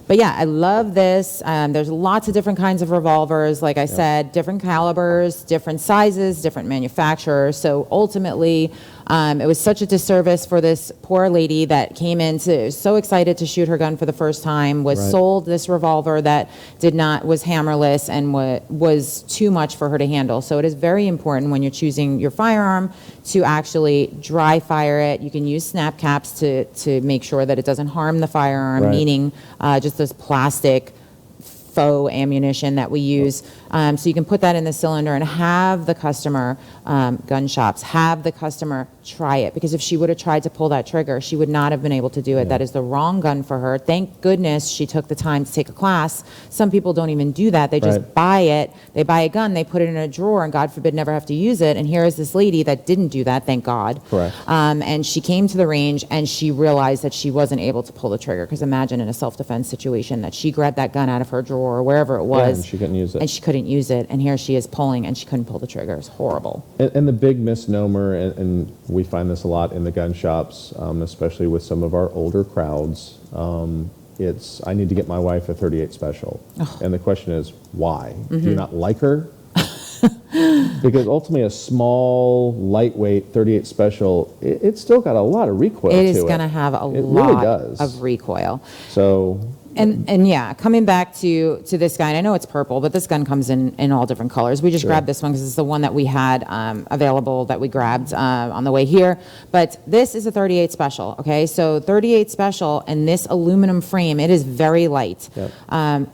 But yeah, I love this. There's lots of different kinds of revolvers. Like I said, different calibers, different sizes, different manufacturers. So ultimately, it was such a disservice for this poor lady that came in so excited to shoot her gun for the first time, was Right. sold this revolver that was hammerless and was too much for her to handle. So it is very important when you're choosing your firearm to actually dry fire it. You can use snap caps to make sure that it doesn't harm the firearm, Right. meaning just this plastic faux ammunition that we use. So you can put that in the cylinder and have the customer, gun shops, have the customer try it. Because if she would have tried to pull that trigger, she would not have been able to do it. That is the wrong gun for her. Thank goodness she took the time to take a class. Some people don't even do that. They just Right. buy it. They buy a gun, they put it in a drawer, and God forbid never have to use it. And here is this lady that didn't do that, thank God. Correct. And she came to the range and she realized that she wasn't able to pull the trigger. Because imagine in a self-defense situation that she grabbed that gun out of her drawer or wherever it was. and she couldn't use it. And she couldn't use it. And here she is pulling and she couldn't pull the trigger. It's horrible. And the big misnomer, and we find this a lot in the gun shops, especially with some of our older crowds, it's, I need to get my wife a 38 Special. And the question is, why? Do you not like her? Because ultimately a small, lightweight 38 Special, it's still got a lot of recoil to it. It is going to have a It really lot does. of recoil. So, And yeah, coming back to this guy, and I know it's purple, but this gun comes in all different colors. We just Sure. grabbed this one because it's the one that we had available that we grabbed on the way here. But this is a 38 Special, okay? So 38 Special and this aluminum frame, it is very light, Yep.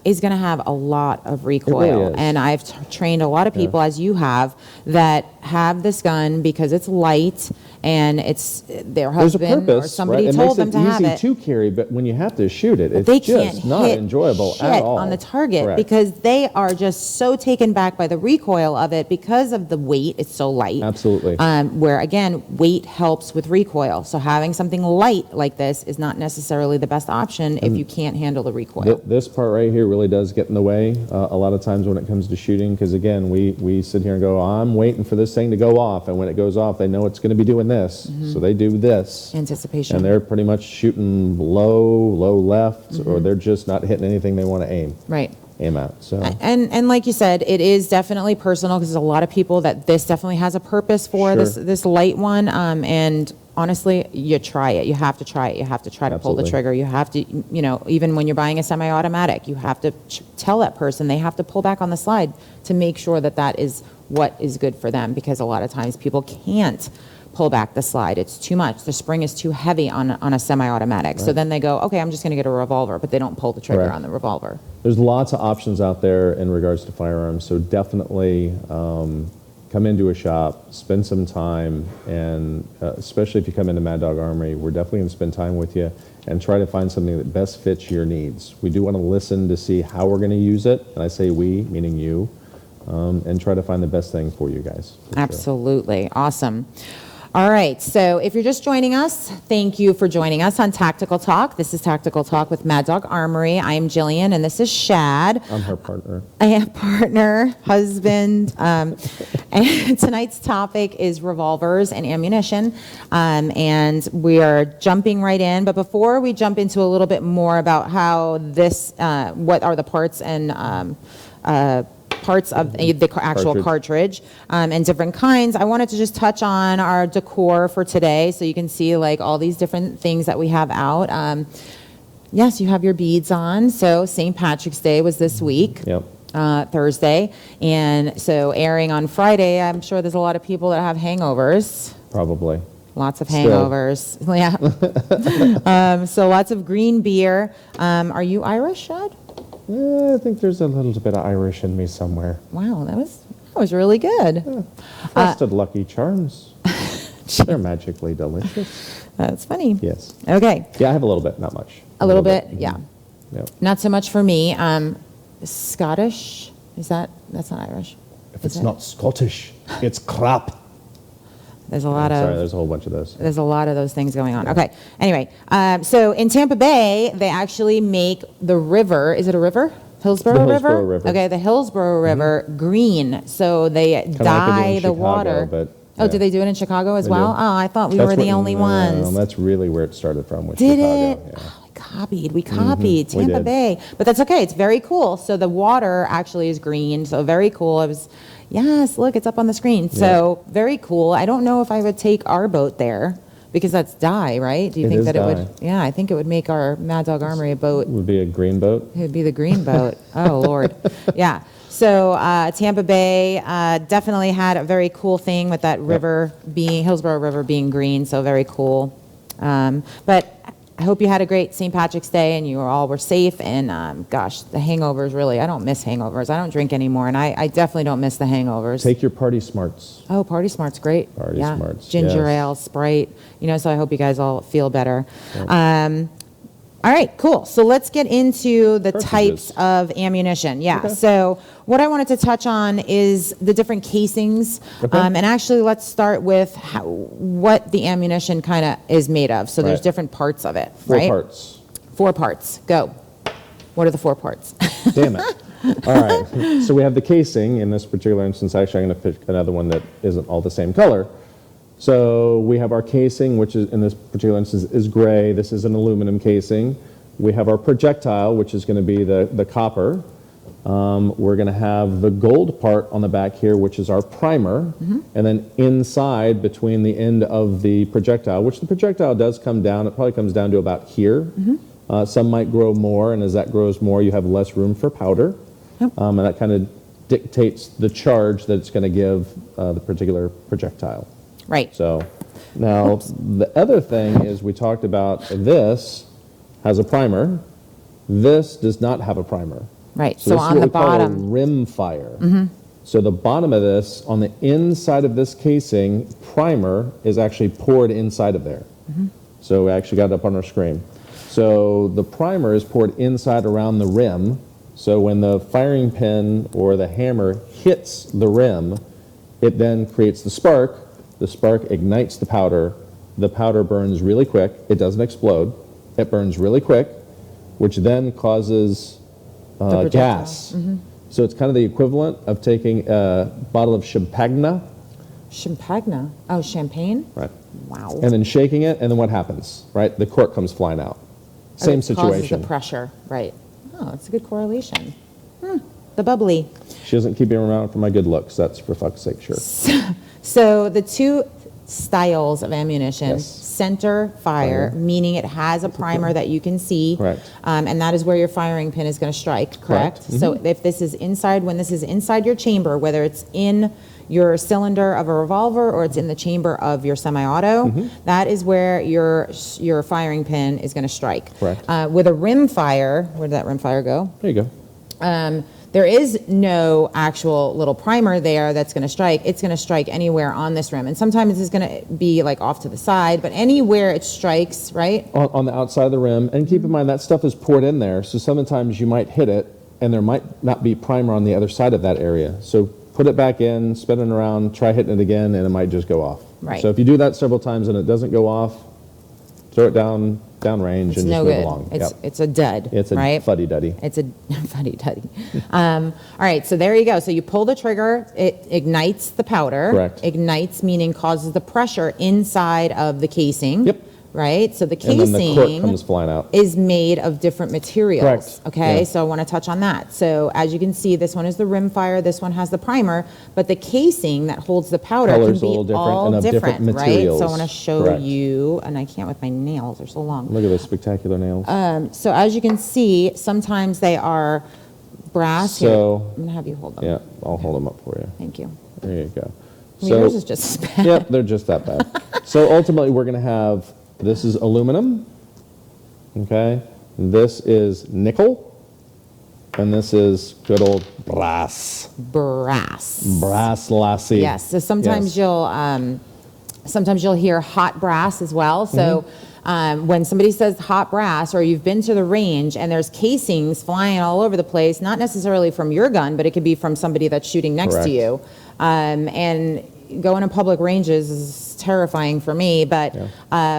is going to have a lot of recoil. really is. And I've trained a lot of people, as you have, that have this gun because it's light and it's their There's a husband or purpose, somebody right? told them to have It it. makes it easy to carry, but when you have to shoot it, But it's they can't just not hit enjoyable shit at all. on the target Correct. because they are just so taken back by the recoil of it because of the weight. It's so light. Absolutely. Where again, weight helps with recoil. So having something light like this is not necessarily the best option if you can't handle the recoil. This part right here really does get in the way a lot of times when it comes to shooting, because again, we sit here and go, I'm waiting for this thing to go off, and when it goes off, they know it's going to be doing this, so they do this. Anticipation. And they're pretty much shooting low left, or they're just not hitting anything they want to aim Right. at. So And like you said, it is definitely personal because there's a lot of people that this definitely has a purpose for, Sure. this light one. And honestly, you try it. You have to try it. You have to try to pull the Absolutely. trigger. You have to, even when you're buying a semi-automatic, you have to tell that person they have to pull back on the slide to make sure that that is what is good for them, because a lot of times people can't pull back the slide. It's too much. The spring is too heavy on a semi-automatic. So then they go, okay, I'm just going to get a revolver, but they don't pull the trigger Correct. on the revolver. there's lots of options out there in regards to firearms, so definitely come into a shop, spend some time, and especially if you come into Mad Dog Armory, we're definitely going to spend time with you and try to find something that best fits your needs. We do want to listen to see how we're going to use it, and I say we, meaning you, and try to find the best thing for you guys. for sure. Absolutely. Awesome. All right. So if you're just joining us, thank you for joining us on Tactical Talk. This is Tactical Talk with Mad Dog Armory. I am Jillian, and this is Shad. I'm her partner. I am partner, husband. And tonight's topic is revolvers and ammunition. And we are jumping right in. But before we jump into a little bit more about how this, what are the parts and parts of the actual cartridge and different kinds, I wanted to just touch on our decor for today so you can see like all these different things that we have out. Yes, you have your beads on. So St. Patrick's Day was this week. Yep. Thursday, and so airing on Friday, I'm sure there's a lot of people that have hangovers. Probably. Lots of Still. hangovers. Yeah. So lots of green beer. Are you Irish, Shad? I think there's a little bit of Irish in me somewhere. Wow, that was really good. Frosted Lucky Charms. They're magically delicious. That's funny. Yes. Okay. Yeah, I have a little bit, not much. A little bit, yeah. Yep. Not so much for me. Scottish, that's not Irish. If Is it's it? not Scottish, it's crap. There's a lot Sorry, of there's a whole bunch of those. There's a lot of those things going on. Okay. Anyway, so in Tampa Bay, they actually make the river. Is it a river? Hillsborough The River? Hillsborough River. Okay, the Hillsborough River green. So they Kinda like they do dye in the Chicago, water. but, Oh, yeah. do they do it in Chicago as They well? do. Oh, I thought we That's were the what- only no, ones. That's really where it started from, with Did Chicago. it? Yeah. Oh, we copied we Tampa did. Bay. But that's okay. It's very cool. So the water actually is green. So very cool. Yes, look, it's up on the screen. So very cool. I don't know if I would take our boat there because that's dye, right? Do you It think is that it dye. would? Yeah, I think it would make our Mad Dog Armory a boat. Would be a green boat. It would be the green boat. Oh, Lord. Yeah. So Tampa Bay definitely had a very cool thing with that river being, Hillsborough River being green. So very cool. But I hope you had a great St. Patrick's Day and you all were safe. And gosh, the hangovers really, I don't miss hangovers. I don't drink anymore. And I definitely don't miss the hangovers. Take your party smarts. Oh, Party Smart's great. Party yeah. Smarts, Ginger yes. ale, Sprite. So I hope you guys all feel better. All right, cool. So let's get into the types Cartridges. of ammunition. Yeah. Okay. So what I wanted to touch on is the different casings. Okay. And actually, let's start with what the ammunition kind of is made of. So there's Right. different parts of it, Four right? parts. 4 parts. Go. What are the 4 parts? Damn it. All right. So we have the casing. In this particular instance, actually, I'm going to pick another one that isn't all the same color. So we have our casing, which is in this particular instance is gray. This is an aluminum casing. We have our projectile, which is going to be the copper. We're going to have the gold part on the back here, which is our primer. And then inside, between the end of the projectile, which the projectile does come down, it probably comes down to about here. Some might grow more, and as that grows more, you have less room for powder. And that kind of dictates the charge that it's going to give the particular projectile. Right. So now the other thing is we talked about this has a primer. This does not have a primer. Right. So So this is on what the we call a bottom. rim fire. So the bottom of this, on the inside of this casing, primer is actually poured inside of there. So we actually got it up on our screen. So the primer is poured inside around the rim. So when the firing pin or the hammer hits the rim, it then creates the spark. The spark ignites the powder. The powder burns really quick. It doesn't explode. It burns really quick, which then causes gas. So it's kind of the equivalent of taking a bottle of champagne. Champagne? Oh, champagne? Right. Wow. And then shaking it, and then what happens, right? The cork comes flying out. Same It causes situation. the pressure, right. Oh, that's a good correlation. The bubbly. She doesn't keep me around for my good looks. That's for fuck's sake, sure. So the two styles of ammunition, Yes. center fire, meaning it has a primer that you can see. Correct. And that is where your firing pin is going to strike, correct? So if this is inside, when this is inside your chamber, whether it's in your cylinder of a revolver or it's in the chamber of your semi-auto, that is where your firing pin is going to strike. Correct. With a rim fire, where did that rim fire go? There you go. There is no actual little primer there that's going to strike. It's going to strike anywhere on this rim. And sometimes it's going to be like off to the side, but anywhere it strikes, right? On the outside of the rim. And keep in mind, that stuff is poured in there. So sometimes you might hit it, and there might not be primer on the other side of that area. So put it back in, spin it around, try hitting it again, and it might just go off. Right. So if you do that several times and it doesn't go off, throw it downrange It's and no just move good. along. It's a dud, It's a right? fuddy-duddy. It's a fuddy-duddy. All right, so there you go. So you pull the trigger, it ignites the powder. Correct. Ignites meaning causes the pressure inside of the casing. Yep. Right? So the And then the cork casing comes flying out. is made of different materials. Correct. Okay, Yeah. so I want to touch on that. So as you can see, this one is the rim fire, this one has the primer, but the casing that holds the powder Color's can a be little different all and of different right? So I materials. want to show Correct. you, and I can't with my nails, they're so long. Look at those spectacular nails. So as you can see, sometimes they are brass. Here, So- I'm gonna have you hold them. Yeah, I'll hold them up for you. Thank you. There you go. Well, yours is just as bad. Yep, they're just that bad. So ultimately, we're going to have, this is aluminum, okay? This is nickel, and this is good old brass. Brass. Brass lassie. Yes. So sometimes you'll hear hot brass as well. So when somebody says hot brass, or you've been to the range and there's casings flying all over the place, not necessarily from your gun, but it could be from somebody that's shooting next Correct. to you. And going to public ranges is terrifying for me, but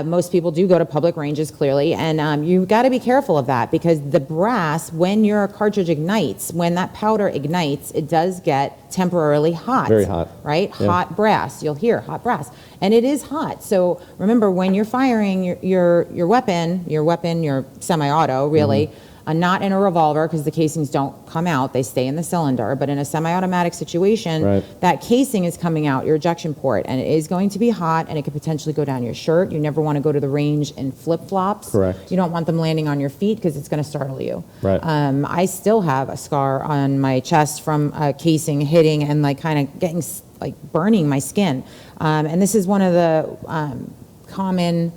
most people do go to public ranges, clearly, and you've got to be careful of that, because the brass, when your cartridge ignites, when that powder ignites, it does get temporarily hot. Very hot. Right? Yeah. Hot brass. You'll hear hot brass. And it is hot. So remember, when you're firing your weapon, your semi-auto, really, not in a revolver, because the casings don't come out, they stay in the cylinder, but in a semi-automatic situation, Right. that casing is coming out, your ejection port, and it is going to be hot, and it could potentially go down your shirt. You never want to go to the range in flip-flops. Correct. You don't want them landing on your feet, because it's going to startle you. Right. I still have a scar on my chest from a casing hitting and like kind of getting like burning my skin. And this is one of the common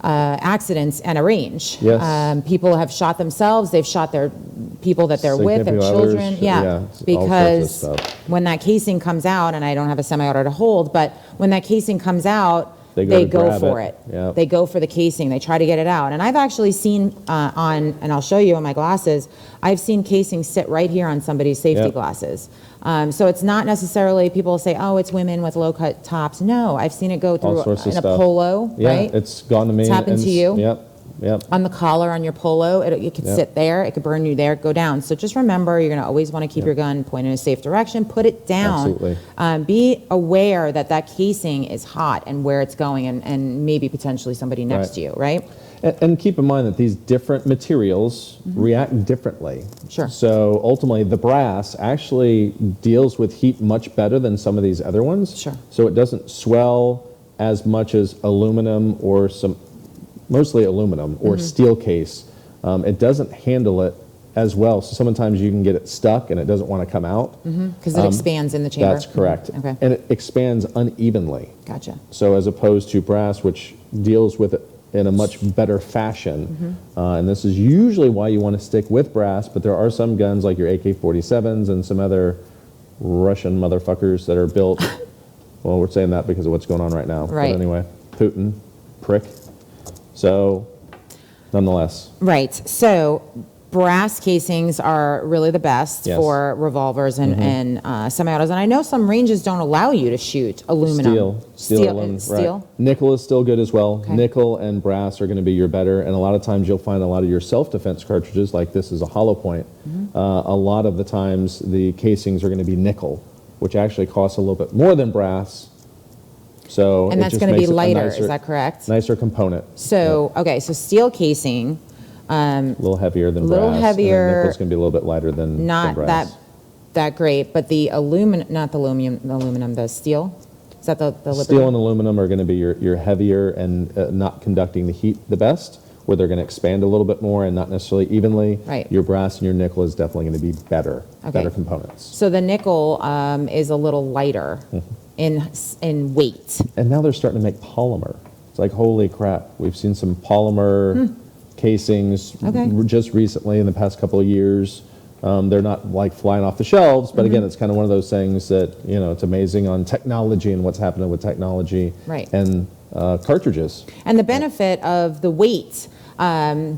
accidents at a range. Yes. People have shot themselves, they've shot their people that they're with, their Significant children. others, yeah, all sorts of Because stuff. when that casing comes out, and I don't have a semi-auto to hold, but when that casing comes out, They go they to go grab for it. it. Yep. They go for the casing. They try to get it out. And I've actually seen and I'll show you in my glasses, I've seen casings sit right here on somebody's safety Yep. glasses. So it's not necessarily, people say, oh, it's women with low-cut tops. No, I've seen it go All through sorts of in a stuff. polo, Yeah, right? it's gone to me. It's happened and to you? Yep. On the collar on your polo, it could Yep. sit there, it could burn you there, go down. So just remember, you're going to always want to keep your gun pointed in a safe direction, put it down. Absolutely. Be aware that that casing is hot and where it's going, and maybe potentially somebody next Right. to you, right? And keep in mind that these different materials react differently. Sure. So ultimately, the brass actually deals with heat much better than some of these other ones. Sure. So it doesn't swell as much as aluminum or mostly aluminum or steel case. It doesn't handle it as well. So sometimes you can get it stuck and it doesn't want to come out. Because it expands in the chamber. That's correct. Okay. And it expands unevenly. Gotcha. So as opposed to brass, which deals with it in a much better fashion. And this is usually why you want to stick with brass, but there are some guns like your AK-47s and some other Russian motherfuckers that are built. Well, we're saying that because of what's going on right now. Right. But anyway, Putin, prick. So, nonetheless. Right. So brass casings are really the best Yes. for revolvers and semi-autos. And I know some ranges don't allow you to shoot aluminum. Steel, aluminum, Steel. right. Nickel is still good as well. Okay. Nickel and brass are going to be your better. And a lot of times you'll find a lot of your self-defense cartridges, like this is a hollow point. A lot of the times the casings are going to be nickel, which actually costs a little bit more than brass. So And it that's just going to be makes it a lighter, nicer- is that correct? Nicer component. So, okay, so steel casing, A little heavier than Little brass. heavier, And then nickel's going to be a little bit lighter than not brass. that great, but the aluminum, the steel? Is that the Liberty? Steel and aluminum are going to be your heavier and not conducting the heat the best, where they're going to expand a little bit more and not necessarily evenly. Right. Your brass and your nickel is definitely going to be better, Okay. better components. So the nickel is a little lighter in weight. And now they're starting to make polymer. It's like, holy crap. We've seen some polymer casings Okay. just recently in the past couple of years. They're not like flying off the shelves, but again, it's kind of one of those things that, it's amazing on technology and what's happening with technology Right. and cartridges. And the benefit of the weight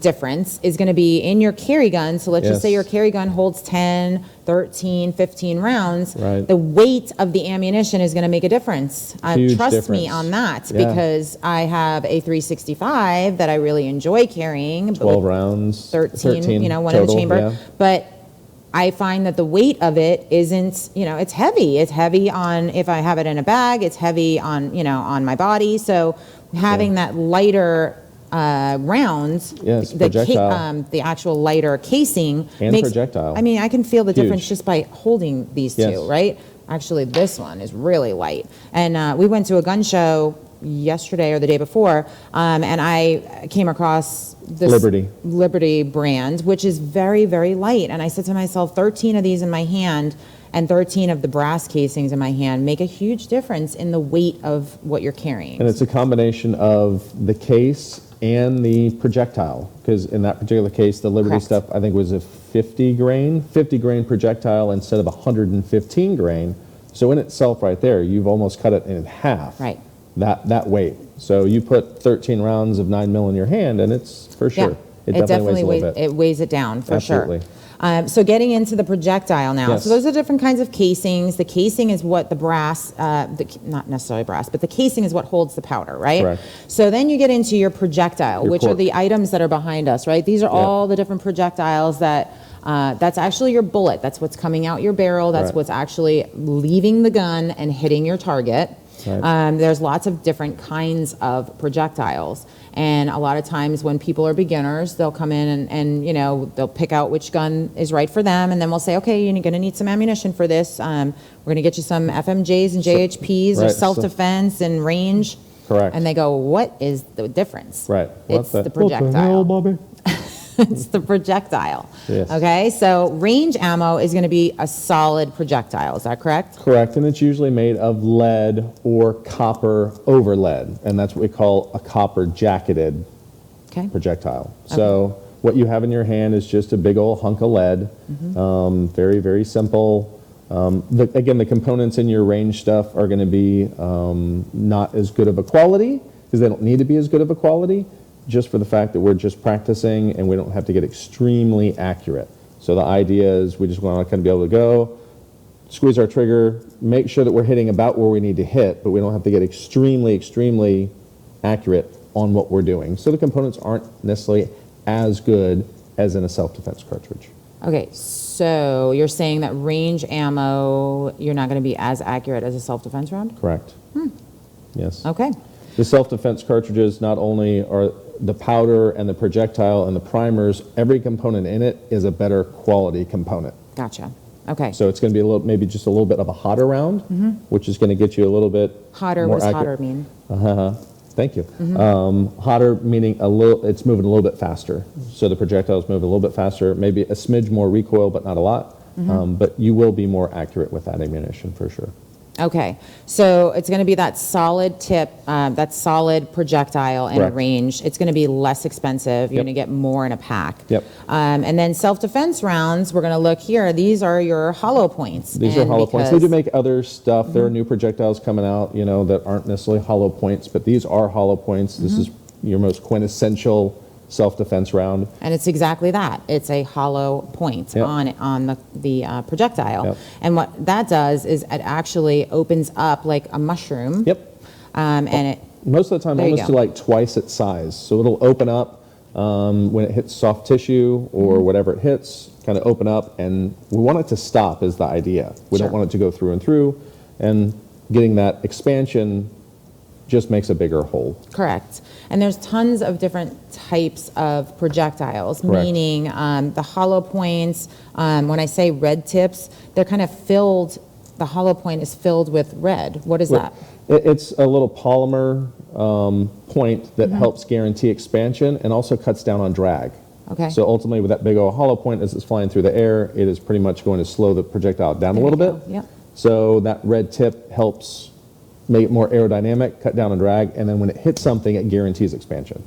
difference is going to be in your carry gun. So let's just say Yes. your carry gun holds 10, 13, 15 rounds. Right. The weight of the ammunition is going to make a difference. Huge Trust me difference. on that, Yeah. because I have a 365 that I really enjoy carrying. but 12 with rounds. 13, one in the total, chamber. yeah. But I find that the weight of it isn't, it's heavy. It's heavy on, if I have it in a bag, it's heavy on, on my body. So having that lighter rounds, Yes, projectile. the actual lighter casing And projectile. I mean, I can feel the Huge. difference just by holding these Yes. two, right? Actually, this one is really light. And we went to a gun show yesterday or the day before, and I came across this Liberty brand, which is very, very light. And I said to myself, 13 of these in my hand and 13 of the brass casings in my hand make a huge difference in the weight of what you're carrying. And it's a combination of the case and the projectile, because in that particular case, the Liberty Correct. stuff, I think, was a 50 grain projectile instead of 115 grain. So in itself right there, you've almost cut it in half. Right. That weight. So you put 13 rounds of 9mm in your hand, and it's for sure. Yeah, It definitely weighs a little bit. It weighs it down for Absolutely. sure. So getting into the projectile now. Yes. So those are different kinds of casings. The casing is what the brass, not necessarily brass, but the casing is what holds the powder, right? Correct. So then you get into your projectile, Your which are cork. the items that are behind us, right? These are all the different projectiles that, that's actually your bullet. That's what's coming out your barrel. That's Right. what's actually leaving the gun and hitting your target. Right. There's lots of different kinds of projectiles. And a lot of times when people are beginners, they'll come in and they'll pick out which gun is right for them. And then we'll say, okay, you're going to need some ammunition for this. We're going to get you some FMJs and JHPs or right, self-defense and range. Correct. And they go, what is the difference? Right. It's the What the hell, projectile. Bobby? It's the projectile. Yes. Okay, so range ammo is going to be a solid projectile. Is that correct? Correct, and it's usually made of lead or copper over lead, and that's what we call a copper jacketed Okay. projectile. So what you have in your hand is just a big old hunk of lead. Very, very simple. Again, the components in your range stuff are going to be not as good of a quality, because they don't need to be as good of a quality, just for the fact that we're just practicing and we don't have to get extremely accurate. So the idea is we just want to kind of be able to go, squeeze our trigger, make sure that we're hitting about where we need to hit, but we don't have to get extremely, extremely accurate on what we're doing. So the components aren't necessarily as good as in a self-defense cartridge. Okay, so you're saying that range ammo, you're not going to be as accurate as a self-defense round? Correct. Yes. Okay. The self-defense cartridges not only are the powder and the projectile and the primers, every component in it is a better quality component. Gotcha. Okay. So it's going to be a little, maybe just a little bit of a hotter round, which is going to get you a little bit Hotter, more what does accurate. hotter mean? Thank you. Hotter meaning it's moving a little bit faster. So the projectile is moving a little bit faster, maybe a smidge more recoil, but not a lot. But you will be more accurate with that ammunition for sure. Okay, so it's going to be that solid tip, that solid projectile in a Correct. range. It's going to be less expensive. You're Yep. going to get more in a pack. Yep. And then self-defense rounds, we're going to look here. These are your hollow points. These are And hollow points. They do because- make other stuff. There are new projectiles coming out, that aren't necessarily hollow points, but these are hollow points. This is your most quintessential self-defense round. And it's exactly that. It's a hollow point Yep. on the projectile. Yep. And what that does is it actually opens up like a mushroom. Yep. And it Most of the time, There you almost go. to like twice its size. So it'll open up when it hits soft tissue or whatever it hits, kind of open up, and we want it to stop is the idea. We Sure. don't want it to go through and through, and getting that expansion just makes a bigger hole. Correct. And there's tons of different types of projectiles, Correct. meaning the hollow points, when I say red tips, they're kind of filled, the hollow point is filled with red. What is that? It's a little polymer point that helps guarantee expansion and also cuts down on drag. Okay. So ultimately, with that big old hollow point, as it's flying through the air, it is pretty much going to slow the projectile down a There little you bit. go. Yep. So that red tip helps make it more aerodynamic, cut down on drag, and then when it hits something, it guarantees expansion.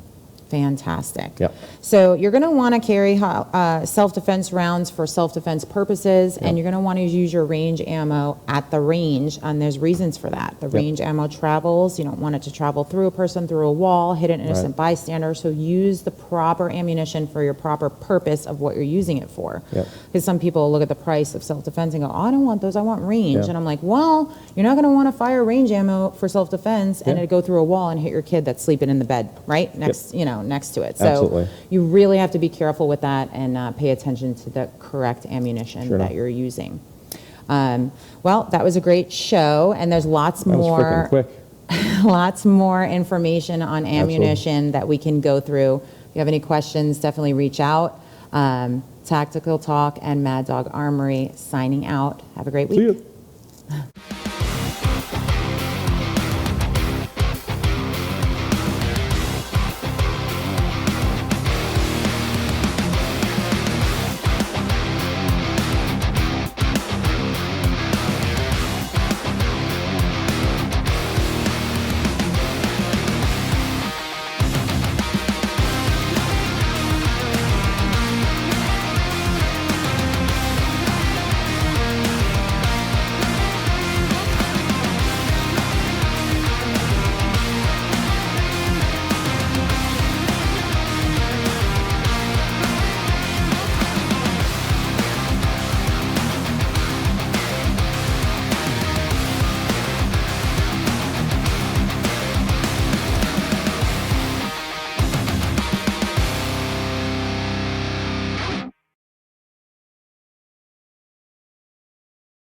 Fantastic. Yep. So you're going to want to carry self-defense rounds for self-defense purposes, and Yep. you're going to want to use your range ammo at the range, and there's reasons for that. The range ammo travels. You don't want it to travel through a person, through a wall, hit an innocent bystander, so use the proper ammunition for your proper purpose of what you're using it for. Yep. Because some people look at the price of self-defense and go, oh, I don't want those, I want range. Yeah. And I'm like, well, you're not going to want to fire range ammo for self-defense and Yeah. it go through a wall and hit your kid that's sleeping in the bed, right? Next, next to it. So Absolutely. you really have to be careful with that and pay attention to the correct ammunition Sure that enough. you're using. Well, that was a great show, and there's lots That was more, freaking quick. lots more information on ammunition that we can go through. If you have any questions, definitely reach out. Tactical Talk and Mad Dog Armory signing out. Have a great week. See you.